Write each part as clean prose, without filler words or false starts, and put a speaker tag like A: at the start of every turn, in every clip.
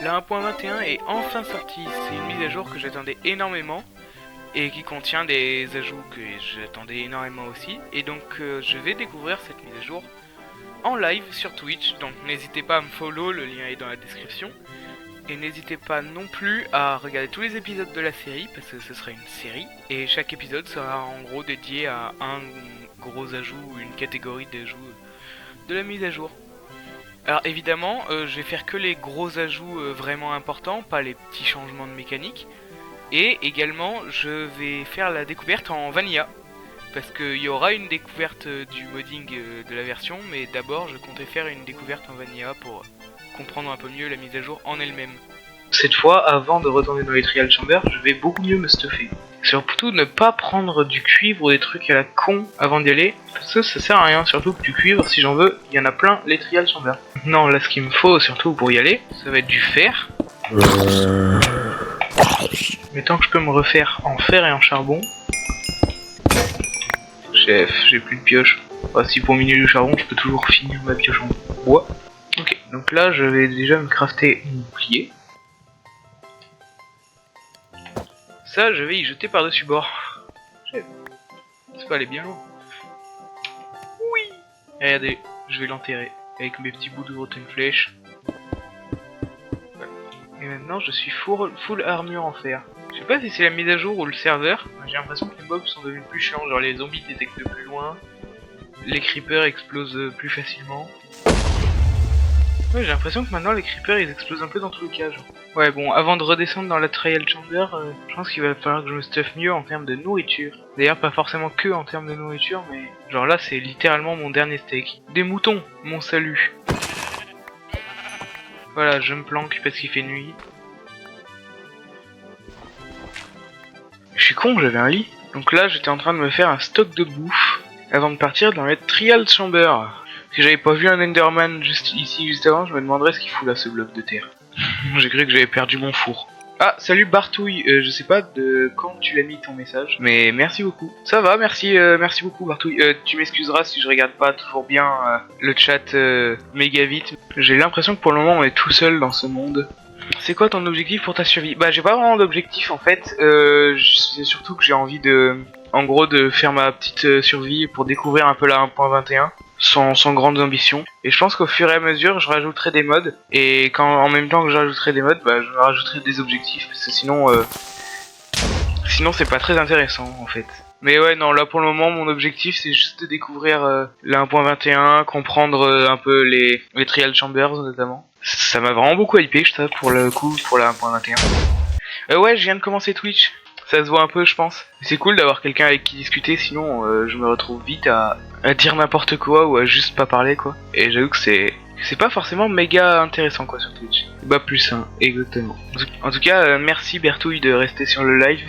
A: La 1.21 est enfin sortie, c'est une mise à jour que j'attendais énormément et qui contient des ajouts que j'attendais énormément aussi. Et donc je vais découvrir cette mise à jour en live sur Twitch, donc n'hésitez pas à me follow, le lien est dans la description. Et n'hésitez pas non plus à regarder tous les épisodes de la série, parce que ce sera une série. Et chaque épisode sera en gros dédié à un gros ajout ou une catégorie d'ajouts de la mise à jour. Alors évidemment, je vais faire que les gros ajouts vraiment importants, pas les petits changements de mécanique. Et également, je vais faire la découverte en vanilla. Parce qu'il y aura une découverte du modding de la version, mais d'abord je comptais faire une découverte en vanilla pour comprendre un peu mieux la mise à jour en elle-même. Cette fois, avant de retourner dans les trial chambers, je vais beaucoup mieux me stuffer. Surtout ne pas prendre du cuivre ou des trucs à la con avant d'y aller, parce que ça sert à rien, surtout que du cuivre, si j'en veux, il y en a plein les trial chambers. Non, là ce qu'il me faut, surtout pour y aller, ça va être du fer. Mais tant que je peux me refaire en fer et en charbon... Chef, j'ai plus de pioche. Enfin, si pour miner du charbon, je peux toujours finir ma pioche en bois. Ok, donc là je vais déjà me crafter mon bouclier. Ça, je vais y jeter par-dessus bord. Chef, c'est pas aller bien loin. Oui. Regardez, je vais l'enterrer avec mes petits bouts de rotten flèche. Et maintenant je suis full armure en fer. Je sais pas si c'est la mise à jour ou le serveur, j'ai l'impression que les mobs sont devenus plus chiants, genre les zombies détectent de plus loin, les creepers explosent plus facilement. Ouais, j'ai l'impression que maintenant les creepers ils explosent un peu dans tous les cas. Genre. Ouais bon, avant de redescendre dans la trial chamber, je pense qu'il va falloir que je me stuff mieux en termes de nourriture. D'ailleurs pas forcément que en termes de nourriture, mais genre là c'est littéralement mon dernier steak. Des moutons, mon salut. Voilà, je me planque parce qu'il fait nuit. Je suis con, j'avais un lit. Donc là, j'étais en train de me faire un stock de bouffe avant de partir dans les trial chamber. Si j'avais pas vu un Enderman juste ici, juste avant, je me demanderais ce qu'il fout là, ce bloc de terre. J'ai cru que j'avais perdu mon four. Ah, salut Bartouille, je sais pas de quand tu l'as mis ton message, mais merci beaucoup. Ça va, merci beaucoup Bartouille. Tu m'excuseras si je regarde pas toujours bien le chat méga vite. J'ai l'impression que pour le moment on est tout seul dans ce monde. C'est quoi ton objectif pour ta survie? Bah j'ai pas vraiment d'objectif en fait, c'est surtout que j'ai envie de... En gros de faire ma petite survie pour découvrir un peu la 1.21 sans grandes ambitions. Et je pense qu'au fur et à mesure je rajouterai des mods, et quand en même temps que je rajouterai des mods, bah je rajouterai des objectifs, parce que sinon c'est pas très intéressant en fait. Mais ouais non, là pour le moment mon objectif c'est juste de découvrir la 1.21, comprendre un peu les trial chambers notamment. Ça m'a vraiment beaucoup hypé, je t'avoue, pour le coup, pour la 1.21. Ouais, je viens de commencer Twitch. Ça se voit un peu, je pense. C'est cool d'avoir quelqu'un avec qui discuter, sinon je me retrouve vite à dire n'importe quoi ou à juste pas parler, quoi. Et j'avoue que c'est pas forcément méga intéressant, quoi, sur Twitch. Bah plus, hein, exactement. En tout cas, merci Bertouille de rester sur le live,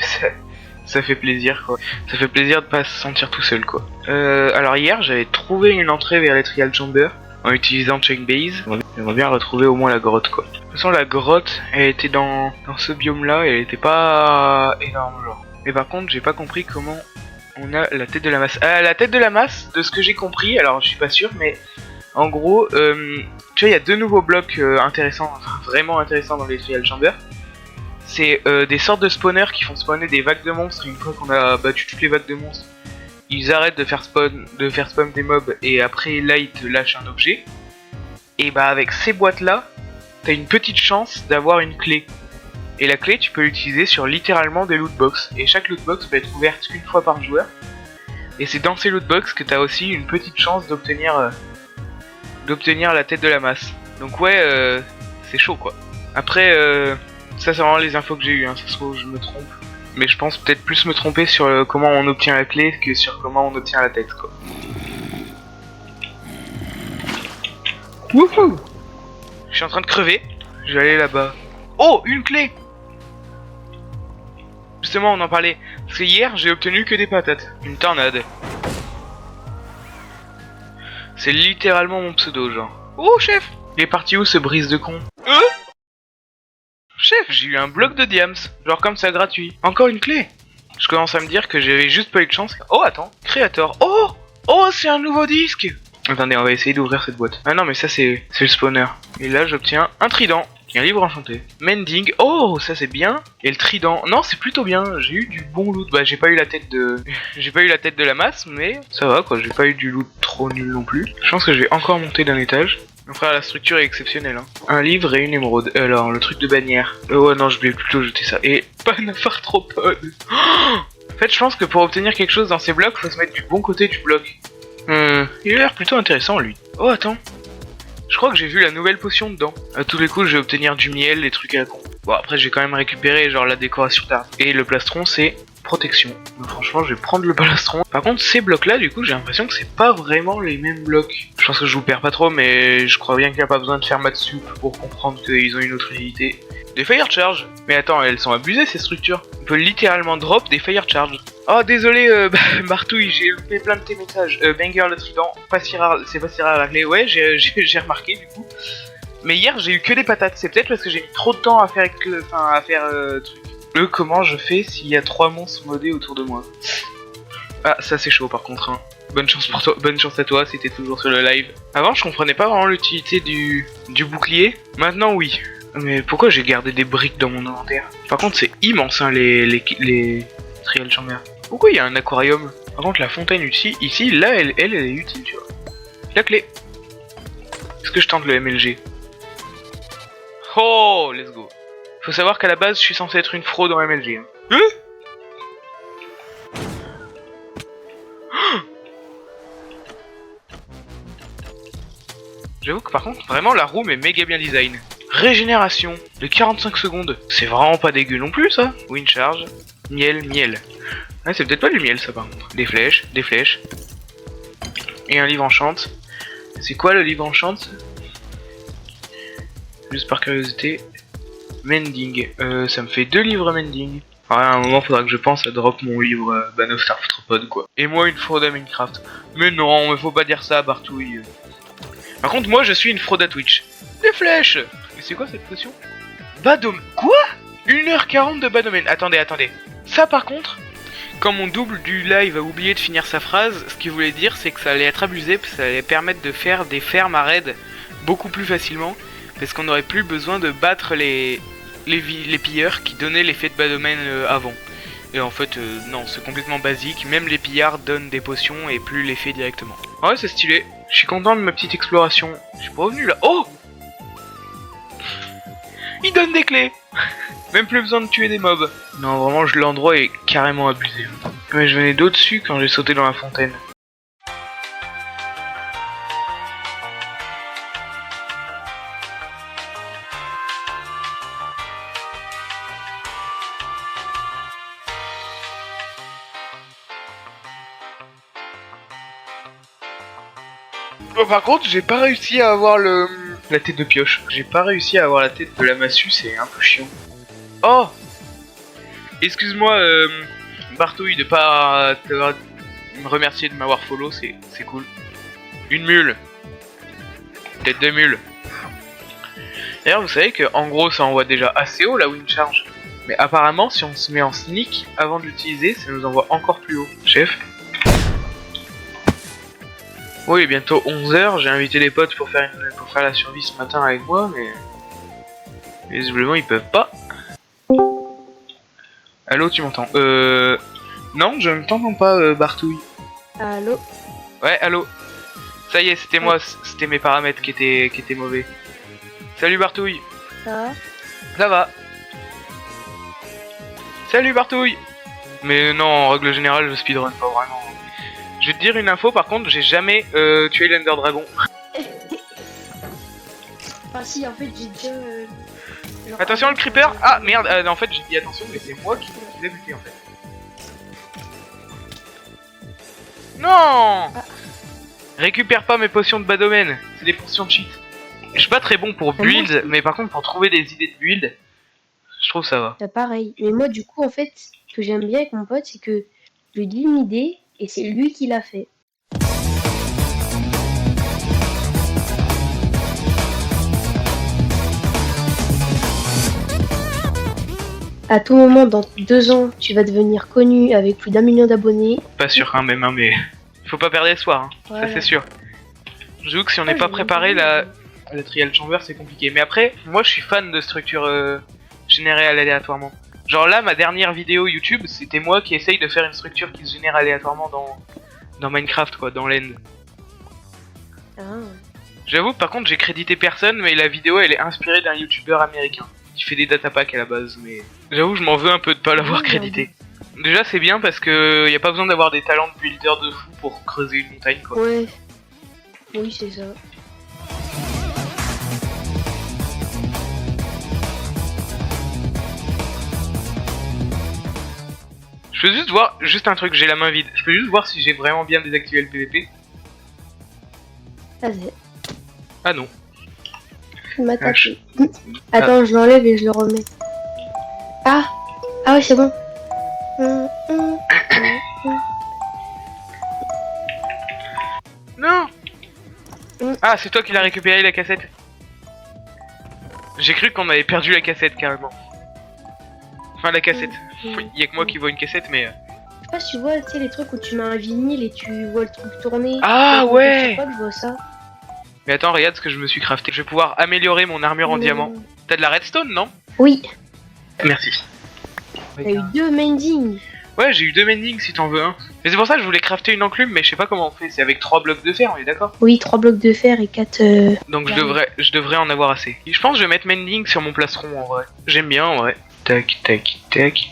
A: ça fait plaisir, quoi. Ça fait plaisir de pas se sentir tout seul, quoi. Alors hier, j'avais trouvé une entrée vers les trial chambers en utilisant Chainbase. J'aimerais bien retrouver au moins la grotte, quoi. De toute façon la grotte elle était dans ce biome là et elle était pas énorme genre. Mais par contre j'ai pas compris comment on a la tête de la masse. La tête de la masse, de ce que j'ai compris, alors je suis pas sûr mais en gros tu vois il y a deux nouveaux blocs intéressants, enfin vraiment intéressants dans les trial chambers. C'est des sortes de spawners qui font spawner des vagues de monstres. Une fois qu'on a battu toutes les vagues de monstres, ils arrêtent de faire spawn des mobs et après là ils te lâchent un objet. Et bah avec ces boîtes là, t'as une petite chance d'avoir une clé. Et la clé tu peux l'utiliser sur littéralement des lootbox. Et chaque lootbox peut être ouverte qu'une fois par joueur. Et c'est dans ces lootbox que t'as aussi une petite chance d'obtenir la tête de la masse. Donc ouais, c'est chaud quoi. Après, ça c'est vraiment les infos que j'ai eu, hein. Ça se trouve je me trompe. Mais je pense peut-être plus me tromper sur comment on obtient la clé que sur comment on obtient la tête quoi. Wouhou! Je suis en train de crever. Je vais aller là-bas. Oh, une clé! Justement, on en parlait. Parce que hier, j'ai obtenu que des patates. Une tornade. C'est littéralement mon pseudo, genre. Oh, chef! Il est parti où ce brise de con? Chef, j'ai eu un bloc de diams. Genre comme ça, gratuit. Encore une clé. Je commence à me dire que j'avais juste pas eu de chance. Oh, attends. Créateur. Oh! Oh, c'est un nouveau disque! Attendez, on va essayer d'ouvrir cette boîte. Ah non, mais ça c'est le spawner. Et là, j'obtiens un trident. Et un livre enchanté. Mending, oh ça c'est bien. Et le trident, non c'est plutôt bien. J'ai eu du bon loot. Bah j'ai pas eu la tête de, j'ai pas eu la tête de la masse, mais ça va quoi. J'ai pas eu du loot trop nul non plus. Je pense que je vais encore monter d'un étage. Mon frère, la structure est exceptionnelle. Hein. Un livre et une émeraude. Alors le truc de bannière. Ouais non je vais plutôt jeter ça. Et Panafarthropode. Oh, en fait je pense que pour obtenir quelque chose dans ces blocs, faut se mettre du bon côté du bloc. Il a l'air plutôt intéressant lui. Oh attends. Je crois que j'ai vu la nouvelle potion dedans. À tous les coups, je vais obtenir du miel, des trucs à la con. Bon, après, j'ai quand même récupéré genre la décoration d'art. Et le plastron, c'est protection. Donc, franchement, je vais prendre le plastron. Par contre, ces blocs-là, du coup, j'ai l'impression que c'est pas vraiment les mêmes blocs. Je pense que je vous perds pas trop, mais je crois bien qu'il n'y a pas besoin de faire maths sup pour comprendre qu'ils ont une autre utilité. Des fire charge. Mais attends, elles sont abusées ces structures. On peut littéralement drop des fire charge. Oh désolé Bartouille, j'ai loupé plein de tes messages. Banger le trident, pas si rare, c'est pas si rare la clé. Ouais, j'ai remarqué du coup. Mais hier j'ai eu que des patates. C'est peut-être parce que j'ai mis trop de temps à faire truc. Comment je fais s'il y a 3 monstres modés autour de moi? Ah ça c'est chaud par contre. Hein. Bonne chance pour toi, bonne chance à toi si t'es toujours sur le live. Avant je comprenais pas vraiment l'utilité du bouclier. Maintenant oui. Mais pourquoi j'ai gardé des briques dans mon inventaire? Par contre c'est immense hein, les trial chambers. Pourquoi il y a un aquarium? Par contre la fontaine ici là elle est utile tu vois. La clé. Est-ce que je tente le MLG? Oh let's go. Faut savoir qu'à la base je suis censé être une fraude en MLG. Hein. J'avoue que par contre vraiment la room est méga bien design. Régénération de 45 secondes. C'est vraiment pas dégueu non plus ça. Wind charge. Miel. Ah, c'est peut-être pas du miel ça par contre. Des flèches. Et un livre enchante. C'est quoi le livre enchante? Juste par curiosité. Mending. Ça me fait 2 livres mending. Alors, à un moment faudra que je pense à drop mon livre Ban of Arthropod quoi. Et moi une fraude à Minecraft. Mais non, mais faut pas dire ça Bartouille. Par contre moi je suis une fraude à Twitch. Des flèches. Mais c'est quoi cette potion? Badomaine. Quoi? 1h40 de Badomaine. Attendez. Ça par contre, quand mon double du live a oublié de finir sa phrase, ce qu'il voulait dire c'est que ça allait être abusé, parce que ça allait permettre de faire des fermes à raid beaucoup plus facilement, parce qu'on n'aurait plus besoin de battre les pilleurs qui donnaient l'effet de Badomaine avant. Et en fait, non, c'est complètement basique, même les pillards donnent des potions et plus l'effet directement. Ouais, c'est stylé, je suis content de ma petite exploration. Je suis pas revenu là. Oh! Il donne des clés. Même plus besoin de tuer des mobs. Non, vraiment, l'endroit est carrément abusé. Mais je venais d'au-dessus quand j'ai sauté dans la fontaine. Bon, par contre, j'ai pas réussi à avoir la tête de pioche. J'ai pas réussi à avoir la tête de la massue, c'est un peu chiant. Oh! Excuse-moi, Bartouille, de pas me remercier de m'avoir follow, c'est cool. Une mule. Tête de mule. D'ailleurs, vous savez que en gros, ça envoie déjà assez haut la wind charge. Mais apparemment, si on se met en sneak avant de l'utiliser, ça nous envoie encore plus haut. Chef? Oui, il est bientôt 11h, j'ai invité les potes pour faire la survie ce matin avec moi, mais visiblement ils peuvent pas. Allô, tu m'entends? Non, je ne t'entends pas, Bartouille.
B: Allô?
A: Ouais, allô. Ça y est, c'était moi, c'était mes paramètres qui étaient mauvais. Salut Bartouille.
B: Ça va?
A: Ça va. Salut Bartouille. Mais non, en règle générale, je speedrun pas vraiment. Je vais te dire une info, par contre, j'ai jamais tué l'Ender Dragon.
B: Ah si, en fait, j'ai déjà...
A: Attention le creeper! Ah merde, en fait j'ai dit attention, mais c'est moi qui l'ai buté en fait. Non! Récupère pas mes potions de bas domaine, c'est des potions de cheat. Je suis pas très bon pour build, mais par contre pour trouver des idées de build, je trouve ça va.
B: C'est pareil. Mais moi, du coup, en fait, ce que j'aime bien avec mon pote, c'est que je lui dis une idée et c'est lui qui l'a fait. À tout moment, dans 2 ans, tu vas devenir connu avec plus d'1 million d'abonnés.
A: Pas sûr quand même, hein, mais faut pas perdre espoir, hein.
B: Voilà.
A: Ça c'est sûr. J'avoue que si on n'est pas préparé là, la Trial Chamber c'est compliqué. Mais après, moi je suis fan de structures générées aléatoirement. Genre là, ma dernière vidéo YouTube, c'était moi qui essaye de faire une structure qui se génère aléatoirement dans Minecraft, quoi, dans l'end.
B: Ah.
A: J'avoue, par contre, j'ai crédité personne, mais la vidéo elle est inspirée d'un YouTuber américain qui fait des datapacks à la base. Mais j'avoue, je m'en veux un peu de pas l'avoir crédité. Déjà, c'est bien parce que y a pas besoin d'avoir des talents de builder de fou pour creuser une montagne, quoi.
B: Ouais. Oui, c'est ça.
A: Je peux juste voir, juste un truc, j'ai la main vide. Je peux juste voir si j'ai vraiment bien désactivé le PVP.
B: Vas-y.
A: Ah non.
B: Il m'a tapé. Attends, je l'enlève et je le remets. Ah. Ah ouais, c'est bon.
A: Non. Ah, c'est toi qui l'as récupéré la cassette. J'ai cru qu'on avait perdu la cassette carrément. Enfin la cassette. Il y a que moi qui vois une cassette mais...
B: Je sais pas si tu vois, tu sais, les trucs où tu mets un vinyle et tu vois le truc tourner.
A: Ah ouais.
B: Je sais pas que je vois ça.
A: Mais attends, regarde ce que je me suis crafté. Je vais pouvoir améliorer mon armure en diamant. T'as de la redstone, non?
B: Oui.
A: Merci.
B: T'as eu 2 mending.
A: Ouais, j'ai eu 2 mending si t'en veux un. Mais c'est pour ça que je voulais crafter une enclume, mais je sais pas comment on fait. C'est avec 3 blocs de fer, on est d'accord?
B: Oui, 3 blocs de fer et 4...
A: Donc je devrais en avoir assez. Je pense que je vais mettre mending sur mon plastron en vrai. J'aime bien en vrai. Tac, tac, tac.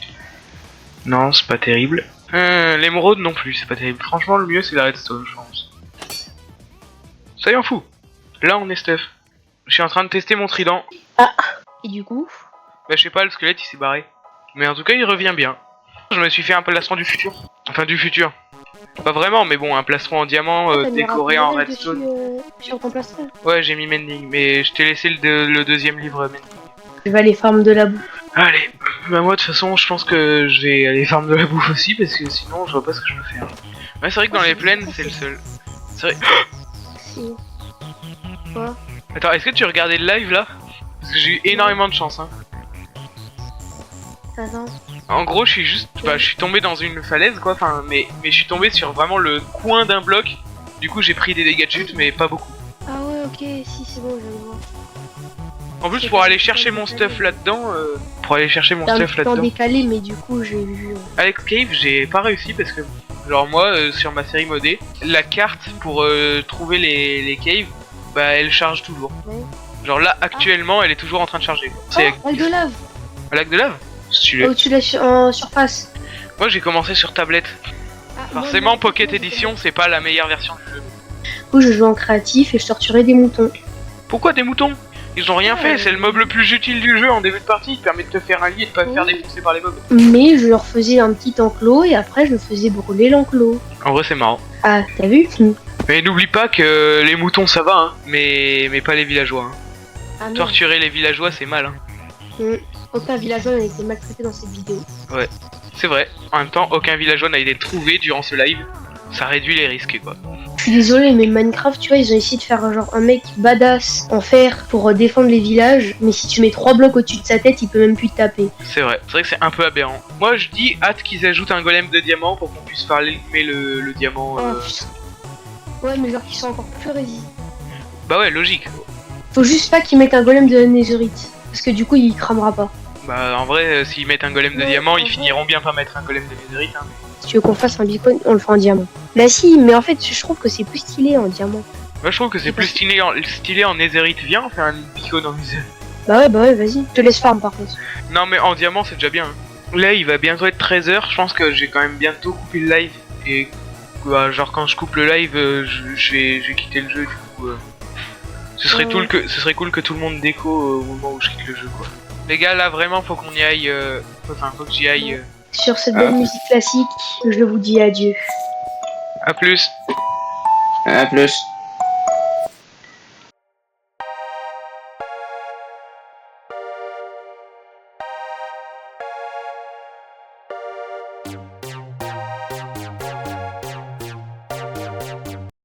A: Non, c'est pas terrible. L'émeraude non plus, c'est pas terrible. Franchement, le mieux c'est la redstone, je pense. Soyons fous. Là, on est stuff. Je suis en train de tester mon trident.
B: Ah. Et du coup?
A: Bah, je sais pas, le squelette il s'est barré. Mais en tout cas, il revient bien. Je me suis fait un plastron du futur. Enfin, du futur. Pas vraiment, mais bon, un plastron en diamant décoré en redstone.
B: Sur ton plastron?
A: Ouais, j'ai mis mending, mais je t'ai laissé le deuxième livre mending.
B: Je vais aller farm de la boue.
A: Allez, bah moi de toute façon je pense que je vais aller farm de la bouffe aussi parce que sinon je vois pas ce que je peux faire. Ouais, c'est vrai que dans les plaines c'est le seul. C'est vrai.
B: Si. Quoi?
A: Attends, est-ce que tu regardais le live là? Parce que j'ai eu énormément de chance hein.
B: Attends.
A: En gros je suis juste, bah je suis tombé dans une falaise quoi, enfin mais je suis tombé sur vraiment le coin d'un bloc. Du coup j'ai pris des dégâts de chute mais pas beaucoup.
B: Ah ouais, ok, si c'est bon, je viens de voir.
A: En plus pour aller chercher mon stuff là-dedans,
B: décalé, mais du coup j'ai vu.
A: Alex Cave, j'ai pas réussi parce que, genre moi, sur ma série modée, la carte pour trouver les caves, bah elle charge toujours.
B: Ouais.
A: Genre là, actuellement, elle est toujours en train de charger. C'est
B: lac de lave.
A: Un lac de lave?
B: Oh, tu l'as en surface.
A: Moi j'ai commencé sur tablette. Forcément, Pocket Edition, c'est pas la meilleure version du jeu.
B: Du coup, je joue en créatif et je torturais des moutons.
A: Pourquoi des moutons? Ils ont rien fait, c'est le mob le plus utile du jeu en début de partie, il te permet de te faire un lit et de pas te faire défoncer par les mobs.
B: Mais je leur faisais un petit enclos et après je faisais brûler l'enclos.
A: En vrai c'est marrant.
B: Ah, t'as vu?
A: Mais n'oublie pas que les moutons ça va, hein, mais pas les villageois. Hein.
B: Ah,
A: torturer les villageois c'est mal. Hein.
B: Aucun villageois n'a été maltraité dans cette vidéo.
A: Ouais, c'est vrai. En même temps, aucun villageois n'a été trouvé durant ce live. Ça réduit les risques quoi.
B: Je suis désolé, mais Minecraft, tu vois, ils ont essayé de faire genre un mec badass en fer pour défendre les villages, mais si tu mets 3 blocs au-dessus de sa tête, il peut même plus te taper.
A: C'est vrai que c'est un peu aberrant. Moi je dis hâte qu'ils ajoutent un golem de diamant pour qu'on puisse faire allumer le diamant.
B: Ouais, mais genre qu'ils sont encore plus résistants.
A: Bah ouais, logique.
B: Faut juste pas qu'ils mettent un golem de netherite, parce que du coup il cramera pas.
A: Bah en vrai, s'ils mettent un golem de diamant, ils finiront bien par mettre un golem de netherite. Hein.
B: Si tu veux qu'on fasse un beacon, on le fait en diamant. Bah si, mais en fait je trouve que c'est plus stylé en diamant.
A: Moi je trouve que c'est plus stylé en netherite. Viens, on fait un beacon en netherite.
B: Bah ouais, vas-y. Je te laisse farm par contre.
A: Non mais en diamant c'est déjà bien. Hein. Là il va bientôt être 13h, je pense que j'ai quand même bientôt coupé le live. Et bah, genre quand je coupe le live, je vais quitter le jeu du coup. Ce serait cool que tout le monde déco au moment où je quitte le jeu quoi. Les gars là vraiment faut qu'on y aille, faut que j'y aille.
B: Sur cette belle musique classique, je vous dis adieu.
A: A plus.
C: À plus.